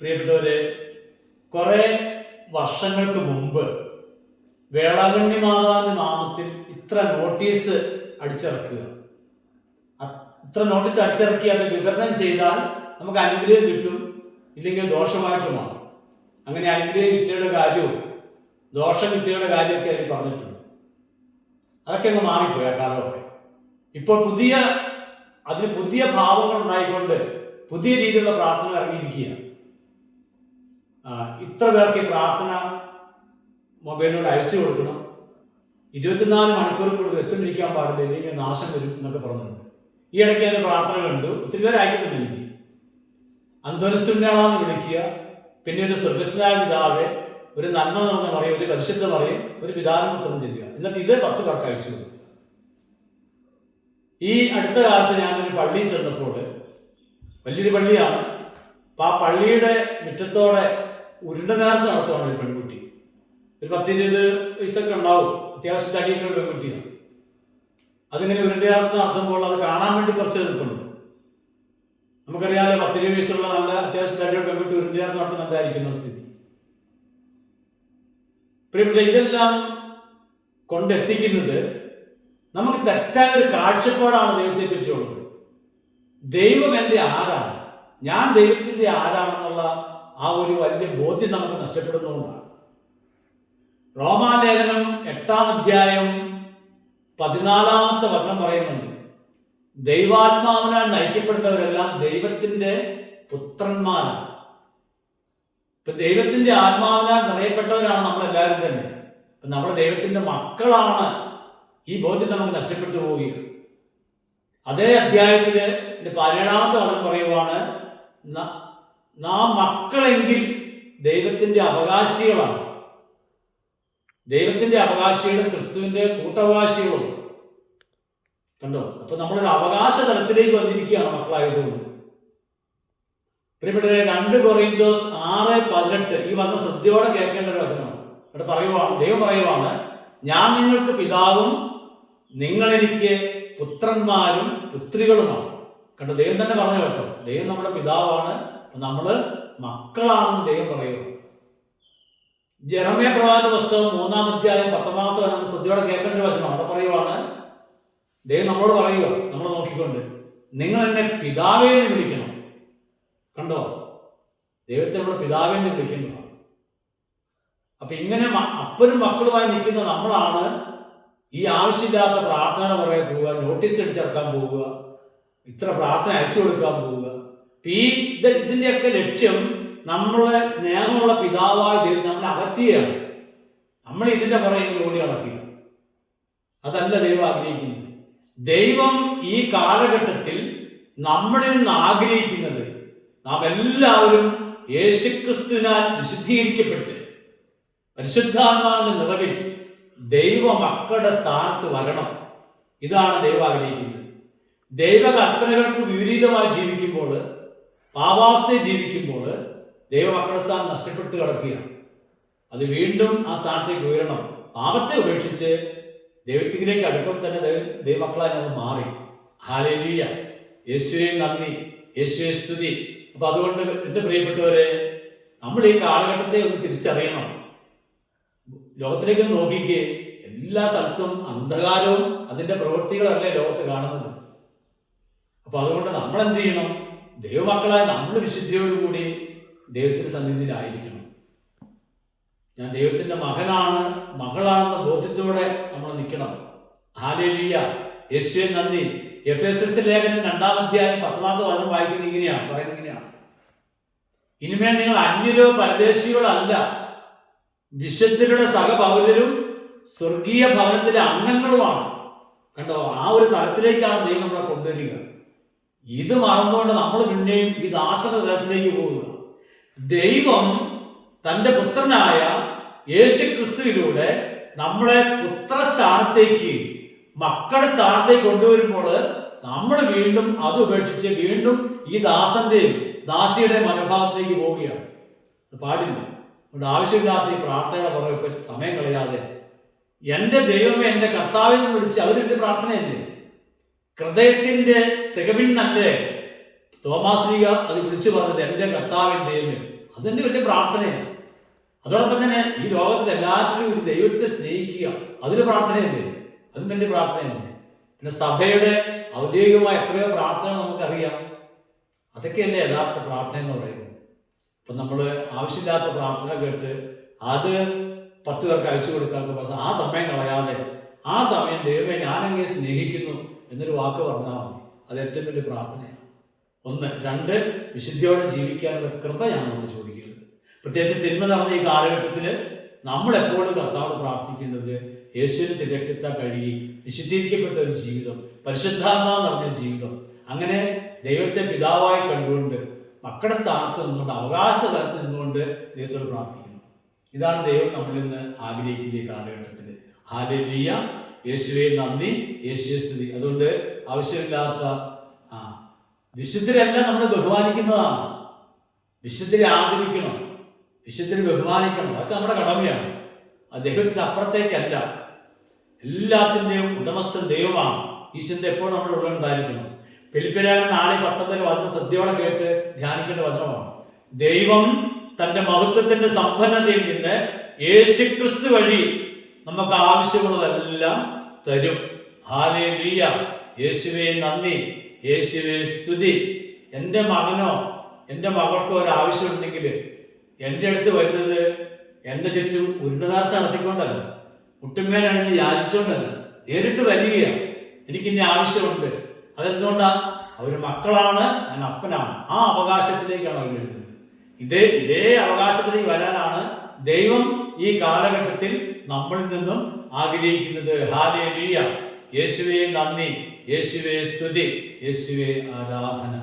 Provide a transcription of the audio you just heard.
പ്രിയപ്പെട്ടവരെ, കുറെ വർഷങ്ങൾക്ക് മുമ്പ് വേളാങ്കണ്ണി മാതാവിന്റെ നാമത്തിൽ ഇത്ര നോട്ടീസ് അടിച്ചിറക്കുക, ഇത്ര നോട്ടീസ് അടിച്ചിറക്കി അത് വിതരണം ചെയ്താൽ നമുക്ക് അനുഗ്രഹം കിട്ടും, ഇല്ലെങ്കിൽ ദോഷമായിട്ട് മാറും. അങ്ങനെ അനുഗ്രഹം കിട്ടിയുടെ കാര്യവും ദോഷം കിട്ടിയുടെ കാര്യമൊക്കെ അതിൽ പറഞ്ഞിട്ടുണ്ട്. അതൊക്കെ അങ്ങ് മാറിപ്പോയി ആ കാലമൊക്കെ. ഇപ്പോൾ അതിന് പുതിയ ഭാവങ്ങൾ ഉണ്ടായിക്കൊണ്ട് പുതിയ രീതിയിലുള്ള പ്രാർത്ഥന ഇറങ്ങിയിരിക്കുകയാണ്. ഇത്ര പേർക്ക് ഈ പ്രാർത്ഥന മൊബൈലിലൂടെ അയച്ചു കൊടുക്കണം, 24 മണിക്കൂറുകൾ വെച്ചുകൊണ്ടിരിക്കാൻ പാടില്ല, ഇല്ലെങ്കിൽ നാശം വരും എന്നൊക്കെ പറഞ്ഞിട്ടുണ്ട്. ഈ ഇടയ്ക്ക് അതിന് പ്രാർത്ഥന കണ്ടു, ഒത്തിരി പേര് അയക്കുന്നുണ്ട് എനിക്ക്. അന്തോനിസ്തുല്യാളാന്ന് വിളിക്കുക, പിന്നെ ഒരു സ്വർഗസ്നായ പിതാവെ, ഒരു നന്മ നിറഞ്ഞ പറയും, ഒരു പരിശുദ്ധ പറയും, ഒരു പിതാവിനോത്രം ചെല്ലുക, എന്നിട്ട് ഇത് 10 പേർക്ക് അയച്ചു കൊടുക്കുക. ഈ അടുത്ത കാലത്ത് ഞാനൊരു പള്ളിയിൽ ചെന്നപ്പോൾ, വലിയൊരു പള്ളിയാണ്, അപ്പം ആ പള്ളിയുടെ മുറ്റത്തോടെ ഉരുണ്ട നേർച്ച നടത്തുവാണ് ഒരു പെൺകുട്ടി. ഒരു 10-20 വയസ്സൊക്കെ ഉണ്ടാവും, അത്യാവശ്യം തടിയൊക്കെ ഒരു പെൺകുട്ടിയാണ്. അതിങ്ങനെ ഉരുണ്ട നേർച്ച നടത്തുമ്പോൾ അത് കാണാൻ വേണ്ടി കുറച്ച് നിൽക്കുന്നുണ്ട്. നമുക്കറിയാമല്ലോ, 10-20 വയസ്സുള്ള നല്ല അത്യാവശ്യം തടിയുടെ പെൺകുട്ടി ഉരുണ്ട നേർച്ച നടത്തുന്ന എന്തായിരിക്കുന്ന സ്ഥിതി. പ്രിയപ്പെട്ട, ഇതെല്ലാം കൊണ്ടെത്തിക്കുന്നത് നമുക്ക് തെറ്റായ ഒരു കാഴ്ചപ്പാടാണ് ദൈവത്തെ പറ്റിയുള്ളത്. ദൈവം എൻ്റെ ആരാണ്, ഞാൻ ദൈവത്തിൻ്റെ ആരാണെന്നുള്ള ആ ഒരു വലിയ ബോധ്യം നമുക്ക് നഷ്ടപ്പെടുന്നതുകൊണ്ടാണ്. റോമാലേഖനം 8-ാം അധ്യായം 14-ാമത്തെ വചനം പറയുന്നുണ്ട്, ദൈവാത്മാവിനാൽ നയിക്കപ്പെടുന്നവരെല്ലാം ദൈവത്തിൻ്റെ പുത്രന്മാരാണ്. ഇപ്പൊ ദൈവത്തിന്റെ ആത്മാവിനാൽ നിറയപ്പെട്ടവരാണ് നമ്മളെല്ലാവരും തന്നെ. ഇപ്പൊ നമ്മൾ ദൈവത്തിന്റെ മക്കളാണ്. ഈ ബോധ്യം നമുക്ക് നഷ്ടപ്പെട്ടു പോവുകയാണ്. അതേ അധ്യായത്തില് 17-ാമത്തെ വചനം പറയുവാണ്, നാം മക്കളെങ്കിൽ ദൈവത്തിന്റെ അവകാശികളാണ്. ദൈവത്തിന്റെ അവകാശികളും ക്രിസ്തുവിന്റെ കൂട്ടവകാശികളും. കണ്ടോ? അപ്പൊ നമ്മളൊരു അവകാശ തലത്തിലേക്ക് വന്നിരിക്കുകയാണ് മക്കളായതുകൊണ്ട്. പ്രിയപ്പെട്ടവരെ, 2 കൊറിന്തോസ് 6:18 ഈ വചനം ശ്രദ്ധയോടെ കേൾക്കേണ്ട ഒരു വചനമാണ്. അവിടെ പറയുവാണ്, ദൈവം പറയുവാണ്, ഞാൻ നിങ്ങൾക്ക് പിതാവും നിങ്ങൾ എനിക്ക് പുത്രന്മാരും പുത്രികളുമാണ്. കണ്ടോ? ദൈവം തന്നെ പറഞ്ഞു കേട്ടോ, ദൈവം നമ്മുടെ പിതാവാണ്, നമ്മള് മക്കളാണെന്ന് ദൈവം പറയുക. ജെറമ്യാ പ്രവാചക പുസ്തകം 3-ാം അധ്യായം 19-ാമത്തെ വചനം ശ്രദ്ധയോടെ കേൾക്കേണ്ട വചനം. അവിടെ പറയുവാണ്, ദൈവം നമ്മളോട് പറയുക, നമ്മൾ നോക്കിക്കൊണ്ട്, നിങ്ങൾ എന്നെ പിതാവേ എന്ന് വിളിക്കണം. കണ്ടോ? ദൈവത്തെ നമ്മൾ പിതാവേ എന്ന് വിളിക്കുന്നതാണ്. അപ്പൊ ഇങ്ങനെ അപ്പനും മക്കളുമായി നിൽക്കുന്ന നമ്മളാണ് ഈ ആവശ്യമില്ലാത്ത പ്രാർത്ഥന പറയാൻ പോവുക, നോട്ടീസ് അടിച്ചിറക്കാൻ പോവുക, ഇത്ര പ്രാർത്ഥന അയച്ചു കൊടുക്കാൻ പോവുക. ഇതിന്റെയൊക്കെ ലക്ഷ്യം നമ്മളെ സ്നേഹമുള്ള പിതാവായ ദൈവം നമ്മളെ അകറ്റുകയാണ്. നമ്മൾ ഇതിന്റെ പുറകെ ഓടി നടക്കുക. അതല്ല ദൈവം ആഗ്രഹിക്കുന്നത്. ദൈവം ഈ കാലഘട്ടത്തിൽ നമ്മളിൽ നിന്ന് ആഗ്രഹിക്കുന്നത്, നാം എല്ലാവരും യേശുക്രിസ്തുവിനാൽ വിശുദ്ധീകരിക്കപ്പെട്ട് പരിശുദ്ധാത്മാവിന്റെ നിറവിൽ ദൈവ മക്കളുടെ സ്ഥാനത്ത് വരണം. ഇതാണ് ദൈവം ആഗ്രഹിക്കുന്നത്. ദൈവകൽപ്പനകൾക്ക് വിപരീതമായി ജീവിക്കുമ്പോൾ, പാപാവസ്ഥയിൽ ജീവിക്കുമ്പോൾ ദൈവമക്കളുടെ സ്ഥാനം നഷ്ടപ്പെട്ട് കിടക്കുകയാണ്. അത് വീണ്ടും ആ സ്ഥാനത്തേക്ക് ഉയരണം. പാപത്തെ ഉപേക്ഷിച്ച് ദൈവത്തിലേക്ക് അടുക്കുമ്പോൾ തന്നെ ദൈവമക്കളായി നമ്മൾ മാറി. ഹല്ലേലൂയ! യേശുവേ നന്ദി, യേശുവേ സ്തുതി. അപ്പൊ അതുകൊണ്ട് എൻ്റെ പ്രിയപ്പെട്ടവരെ, നമ്മൾ ഈ കാലഘട്ടത്തെ ഒന്ന് തിരിച്ചറിയണം. ലോകത്തിലേക്ക് നോക്കിക്കേ, എല്ലാ സ്ഥലത്തും അന്ധകാരവും അതിന്റെ പ്രവൃത്തികളല്ലേ ലോകത്ത് കാണുന്നത്. അപ്പൊ അതുകൊണ്ട് നമ്മൾ എന്ത് ചെയ്യണം? ദൈവമക്കളായ നമ്മൾ വിശുദ്ധിയോടുകൂടി ദൈവത്തിന്റെ സന്നിധിയിലായിരിക്കണം. ഞാൻ ദൈവത്തിന്റെ മകനാണ്, മകളാണെന്ന ബോധ്യത്തോടെ നമ്മൾ നിൽക്കണം. ഹല്ലേലൂയ! യേശുവേ നന്ദി. എഫെസസ് ലേഖനം 2-ാം അധ്യായം 10-ാമത്തെ വചനം വായിക്കുന്നത് ഇങ്ങനെയാണ്, പറയുന്നത് ഇങ്ങനെയാണ്, ഇനിമേൽ നിങ്ങൾ അന്യരോ പരദേശികളോ അല്ല, വിശുദ്ധരുടെ സഹപൗരരും സ്വർഗീയ ഭവനത്തിലെ അംഗങ്ങളുമാണ്. കണ്ടോ? ആ ഒരു തലത്തിലേക്കാണ് ദൈവം നമ്മളെ കൊണ്ടുവരിക. ഇത് മറന്നുകൊണ്ട് നമ്മൾ പിന്നെയും ഈ ദാസന തലത്തിലേക്ക് പോവുക. ദൈവം തൻ്റെ പുത്രനായ യേശുക്രിസ്തുവിലൂടെ നമ്മളെ പുത്രസ്ഥാനത്തേക്ക്, മക്കളുടെ സ്ഥാനത്തേക്ക് കൊണ്ടുവരുമ്പോൾ നമ്മൾ വീണ്ടും അത് ഉപേക്ഷിച്ച് വീണ്ടും ഈ ദാസന്റെയും ദാസിയുടെ മനോഭാവത്തിലേക്ക് പോവുകയാണ്. പാടില്ല. അതുകൊണ്ട് ആവശ്യമില്ലാത്ത ഈ പ്രാർത്ഥനയുടെ പുറകെ സമയം കളയാതെ, എൻ്റെ ദൈവമേ എൻ്റെ കർത്താവിനെ വിളിച്ച് അവരുടെ പ്രാർത്ഥനയല്ലേ, ഹൃദയത്തിന്റെ തികവിൻ തന്നെ തോമാശ്ലീഹ അത് വിളിച്ചു പറഞ്ഞത്, എൻ്റെ കർത്താവിൻ ദൈവമേ. അതുതന്നെ വലിയ പ്രാർത്ഥനയാണ്. അതോടൊപ്പം തന്നെ ഈ ലോകത്തിൽ എല്ലാറ്റിലും ഒരു ദൈവത്തെ സ്നേഹിക്കുക, അതൊരു പ്രാർത്ഥനയല്ലേ, അതും വലിയ പ്രാർത്ഥനയല്ലേ. പിന്നെ സഭയുടെ ഔദ്യോഗികമായ എത്രയോ പ്രാർത്ഥന നമുക്കറിയാം. അതൊക്കെയല്ലേ യഥാർത്ഥ പ്രാർത്ഥന എന്ന് പറയുന്നത്. ഇപ്പം നമ്മൾ ആവശ്യമില്ലാത്ത പ്രാർത്ഥന കേട്ട് അത് 10 പേർക്ക് അയച്ചു കൊടുക്കാൻ ആ സമയം കളയാതെ ആ സമയം ദൈവമേ ഞാനങ്ങേ സ്നേഹിക്കുന്നു എന്നൊരു വാക്ക് പറഞ്ഞാൽ മതി. അത് ഏറ്റവും വലിയ പ്രാർത്ഥനയാണ്. 1. 2, വിശുദ്ധിയോടെ ജീവിക്കാനുള്ള കൃപയാണ് നമ്മൾ ചോദിക്കുന്നത്. പ്രത്യേകിച്ച് തിന്മ നടന്ന ഈ കാലഘട്ടത്തിൽ നമ്മളെപ്പോഴും കർത്താവോട് പ്രാർത്ഥിക്കേണ്ടത് യേശുവിന് രക്തത്താൽ കഴുകി വിശുദ്ധീകരിക്കപ്പെട്ട ഒരു ജീവിതം, പരിശുദ്ധാത്മാവ് നിറഞ്ഞ ജീവിതം, അങ്ങനെ ദൈവത്തെ പിതാവായി കണ്ടുകൊണ്ട് മക്കളുടെ സ്ഥാനത്ത് നിന്നുകൊണ്ട് അവകാശ തലത്ത് നിന്നുകൊണ്ട് ദൈവത്തോട് പ്രാർത്ഥിക്കണം. ഇതാണ് ദൈവം നമ്മളിൽ നിന്ന് ആഗ്രഹിക്കുന്ന ഈ കാലഘട്ടത്തിൽ. ഹല്ലേലൂയ, യേശുവേ നന്ദി, യേശുവേ സ്തുതി. അതുകൊണ്ട് ആവശ്യമില്ലാത്ത വിശുദ്ധരെല്ലാം നമ്മൾ ബഹുമാനിക്കുന്നതാണ്. വിശുദ്ധരെ ആദരിക്കണം, വിശുദ്ധരെ ബഹുമാനിക്കണം. അതൊക്കെ നമ്മുടെ കടമയാണ്. അത് ദൈവത്തിന് അപ്പുറത്തേക്കല്ല. എല്ലാത്തിൻ്റെയും ഉടമസ്ഥൻ ദൈവമാണ്. ഈ ചിന്ത എപ്പോഴും നമ്മുടെ ഉള്ളിൽ ഉണ്ടായിരിക്കണം. ഫിലിപ്പിയർ 4:19 വചനം ശ്രദ്ധയോടെ കേട്ട് ധ്യാനിക്കേണ്ട വചനമാണ്. ദൈവം തന്റെ മഹത്വത്തിന്റെ സമ്പന്നതയിൽ നിന്ന് യേശുക്രിസ്തു വഴി നമുക്ക് ആവശ്യമുള്ളതെല്ലാം തരും. ഹല്ലേലൂയ, യേശുവേ നന്ദി, യേശുവേ സ്തുതി. എൻ്റെ മകനോ എൻ്റെ മകൾക്കോ ഒരു ആവശ്യമുണ്ടെങ്കിൽ എൻ്റെ അടുത്ത് വരുന്നത് എൻ്റെ ചുറ്റും ഉരുണ്ടനാശ നടത്തിക്കൊണ്ടല്ല, മുട്ടുമേലാണെങ്കിൽ യാചിച്ചുകൊണ്ടല്ല, നേരിട്ട് വരികയാണ്. എനിക്കിൻ്റെ ആവശ്യമുണ്ട്. അതെന്തുകൊണ്ടാണ്? അവർ മക്കളാണ്, ഞാൻ അപ്പനാണ്. ആ അവകാശത്തിലേക്കാണ് അവർ വരുന്നത്. ഇതേ അവകാശത്തിലേക്ക് വരാനാണ് ദൈവം ഈ കാലഘട്ടത്തിൽ നമ്മളിൽ നിന്നും ആഗ്രഹിക്കുന്നത്. ഹല്ലേലൂയ, യേശുവേ നന്ദി, യേശുവേ സ്തുതി, യേശുവേ ആരാധന.